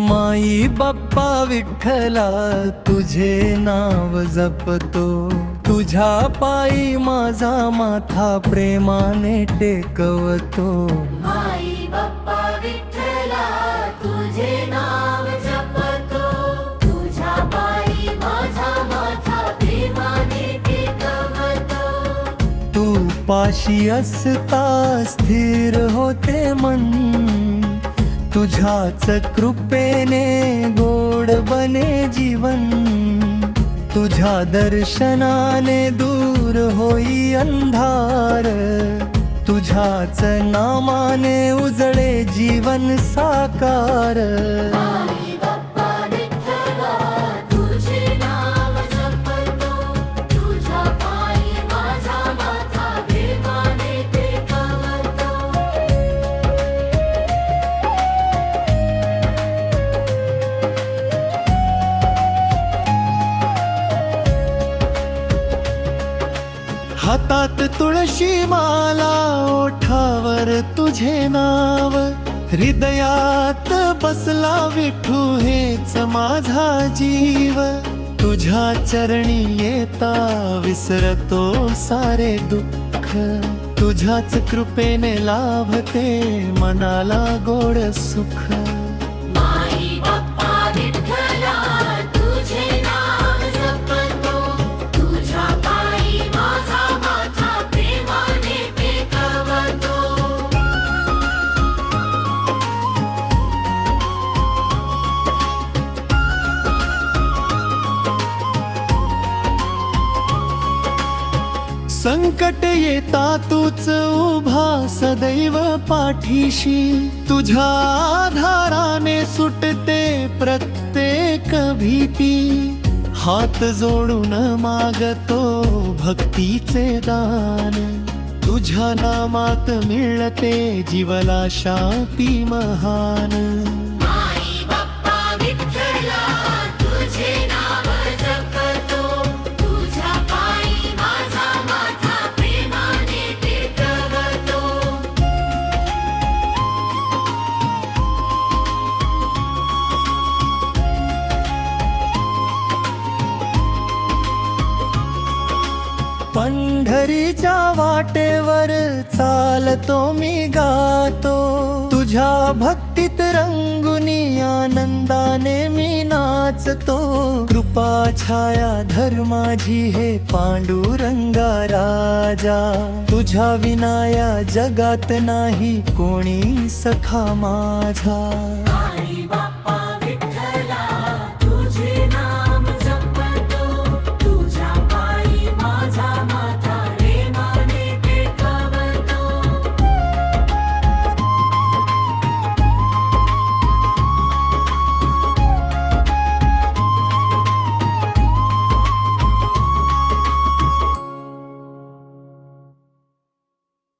माई बाप्पा विठ्ठला तुझे नाव जपतो, तुझ्या पायी माझा माथा प्रेमाने टेकवतो। माई बाप्पा विठ्ठला तुझे नाव जपतो, तुझ्या पायी माझा माथा प्रेमाने टेकवतो। तू पाशी असता स्थिर होते मन, तुझ्याच कृपेने गोड बने जीवन। तुझ्या दर्शनाने दूर होई अंधार, तुझ्याच नामाने उजळे जीवन साकार। माई बाप्पा विठ्ठला तुझे नाव जपतो, तुझ्या पायी माझा माथा प्रेमाने टेकवतो। हातात तुळशी माला, ओठावर तुझे नाव, हृदयात बसला विठू हेच माझा जीव। तुझ्या चरणी येता विसरतो सारे दुःख, तुझ्याच कृपेने लाभते मनाला गोड सुख। माई बाप्पा विठ्ठला तुझे नाव जपतो, तुझ्या पायी माझा माथा प्रेमाने टेकवतो। संकट येता तूच उभा सदैव पाठीशी, तुझ्या आधाराने सुटते प्रत्येक भीती। हात जोडून मागतो भक्तीचे दान, तुझ्या नामात मिळते जीवला शांती महान। माई बाप्पा विठ्ठला तुझे नाव जपतो, तुझ्या पायी माझा माथा प्रेमाने टेकवतो। पंढरीच्या वाटेवर चालतो मी गातो, तुझ्या भक्तीत रंगुनी आनंदाने मी नाचतो। कृपा छाया धर माझी हे पांडुरंगा राजा, तुझ्या विनाया जगात नाही कोणी सखा माझा। माई बाप्पा